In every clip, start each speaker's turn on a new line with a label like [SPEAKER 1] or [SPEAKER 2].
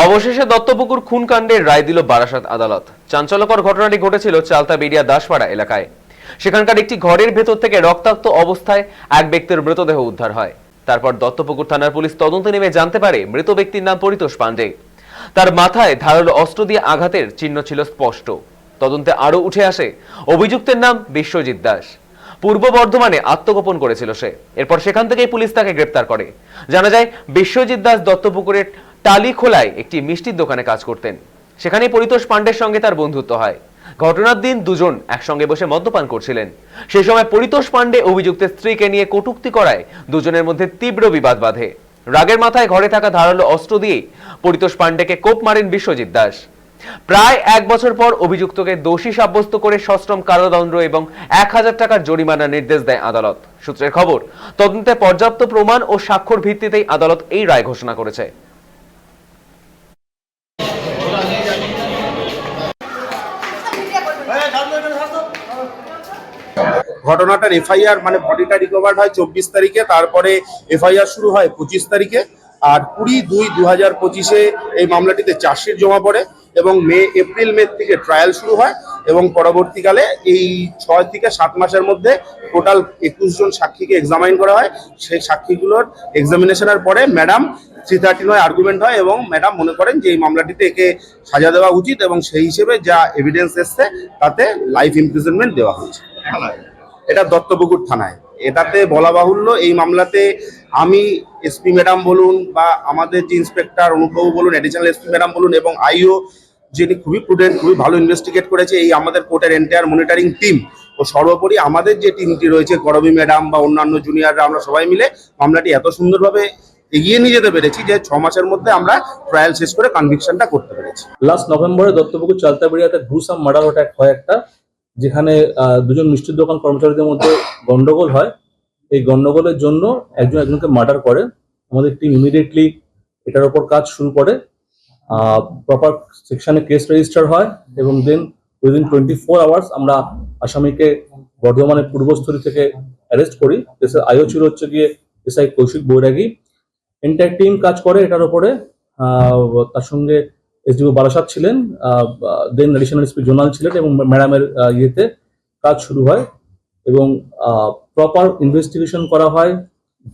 [SPEAKER 1] অবশেষে দত্তপুকুর খুনকাণ্ডের রায় দিল বারাসাত আদালত। চাঞ্চল্যকর ঘটনাটি ঘটেছিল চালতাবেড়িয়া দাসপাড়া এলাকায়। সেখানকার একটি ঘরের ভেতর থেকে রক্তাক্ত অবস্থায় এক ব্যক্তির মৃতদেহ উদ্ধার হয়। তারপর দত্তপুকুর থানার পুলিশ তদন্তে নেমে জানতে পারে মৃত ব্যক্তির নাম পরিতোষ পাণ্ডে। তার মাথায় ধারালো অস্ত্র দিয়ে আঘাতের চিহ্ন ছিল স্পষ্ট। তদন্তে আরো উঠে আসে অভিযুক্তের নাম বিশ্বজিৎ দাস। পূর্ব বর্ধমানে আত্মগোপন করেছিল সে। এরপর সেখান থেকেই পুলিশ তাকে গ্রেপ্তার করে। জানা যায় বিশ্বজিৎ দাস দত্তপুকুরের টালিখোলায় একটি মিষ্টির দোকানে কাজ করতেন। সেখানেই পরিতোষ পাণ্ডের সঙ্গে তার বন্ধুত্ব হয়। ঘটনার দিন দুজন একসঙ্গে বসে মদ্যপান করছিলেন। সেই সময় পরিতোষ পাণ্ডে অভিযুক্তের স্ত্রীকে নিয়ে কটূক্তি করায় দুজনের মধ্যে তীব্র বিবাদ বাধে। রাগের মাথায় ঘরে থাকা ধারালো অস্ত্র দিয়ে পরিতোষ পাণ্ডেকে কোপ মারেন বিশ্বজিৎ দাস। প্রায় 1 বছর পর অভিযুক্তকে দোষী সাব্যস্ত করে সশ্রম কারাদণ্ড এবং 1000 টাকার জরিমানার নির্দেশ দেয় আদালত। সূত্রের খবর, তদন্তে পর্যাপ্ত প্রমাণ ও স্বাক্ষর ভিত্তিতেই আদালত এই রায় ঘোষণা করেছে।
[SPEAKER 2] ঘটনাটার এফআইআর মানে বডিটা রিকভার্ড হয় 24 তারিখে, তারপরে এফআইআর শুরু হয় 25 তারিখে। আর 20/2/2025 এই মামলাটিতে চার্জশিট জমা পড়ে এবং এপ্রিল মে থেকে ট্রায়াল শুরু হয় এবং পরবর্তীকালে এই 6 থেকে 7 মাসের মধ্যে টোটাল 21 জন সাক্ষীকে এক্সামাইন করা হয়। সেই সাক্ষীগুলোর এক্সামিনেশনের পরে ম্যাডাম 339 আর্গুমেন্ট হয় এবং ম্যাডাম মনে করেন যে এই মামলাটিতে একে সাজা দেওয়া উচিত এবং সেই হিসেবে যা এভিডেন্স এসছে তাতে লাইফ ইমপ্রিজনমেন্ট দেওয়া হয়েছে। এটা দত্তপুকুর থানায়। এটাতে বলা বাহুল্য, এই মামলাতে আমি এসপি ম্যাডাম বলুন বা আমাদের যে ইন্সপেক্টর অনুপবাবু বলুন, অ্যাডিশনাল এসপি ম্যাডাম বলুন এবং আইও যিনি খুবই প্রুডেন্ট, খুবই ভালো ইনভেস্টিগেট করেছে, এই আমাদের কোর্টের এন্টায়ার মনিটরিং টিম ও সর্বোপরি আমাদের যে টিমটি রয়েছে করবী ম্যাডাম বা অন্যান্য জুনিয়ররা, আমরা সবাই মিলে মামলাটি এত সুন্দরভাবে এগিয়ে নিয়ে যেতে পেরেছি যে 6 মাসের মধ্যে আমরা ট্রায়াল শেষ করে কনভিকশনটা করতে পেরেছি।
[SPEAKER 3] লাস্ট নভেম্বরে দত্তপুকুর চালতাবেড়িয়াতে গ্রুসাম মার্ডার অ্যাটাক হয় একটা, যেখানে দুজন মিষ্টির দোকান কর্মচারীদের মধ্যে গন্ডগোল হয়। এই গন্ডগোলের জন্য একজনকে মার্ডার করে। আমাদের টিম ইমিডিয়েটলি এটার উপর কাজ শুরু করে, প্রপার সেকশনে কেস রেজিস্টার হয় এবং দেন উইদিন 24 আওয়ার্স আমরা আসামিকে বর্ধমানের পূর্বস্থলী থেকে অ্যারেস্ট করি। কেসের আইও ছিল হচ্ছে গিয়ে এসআই কৌশিক বৈরাগী। এন্টায়ার টিম কাজ করে এটার উপরে। তার সঙ্গে এসডিও বারাসাত ছিলেন, দেন অ্যাডিশনাল এসপি জোনাল ছিলেন এবং ম্যাডামের ইয়েতে কাজ শুরু হয় এবং প্রপার ইনভেস্টিগেশন করা হয়।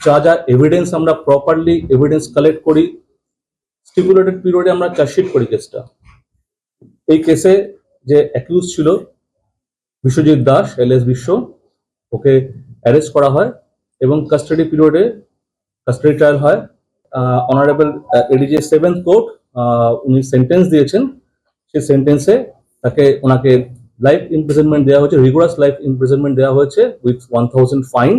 [SPEAKER 3] যা যা এভিডেন্স আমরা প্রপারলি এভিডেন্স কালেক্ট করি, স্টিপুলেটেড পিরিয়ডে আমরা চার্জশিট করি কেসটা। এই কেসে যে অ্যাকিউজ ছিল বিশ্বজিৎ দাস এলএস বিশ্ব, ওকে অ্যারেস্ট করা হয় এবং কাস্টাডি পিরিয়ডে কাস্টাডি ট্রায়াল হয়। অনারেবল এডিজে 7th কোর্ট উনি সেন্টেন্স দিয়েছেন। সেই সেন্টেন্সে ওনাকে লাইফ ইমপ্রিজনমেন্ট দেওয়া হয়েছে, রিগোরাস লাইফ ইমপ্রিজনমেন্ট দেওয়া হয়েছে উইথ 1000 ফাইন।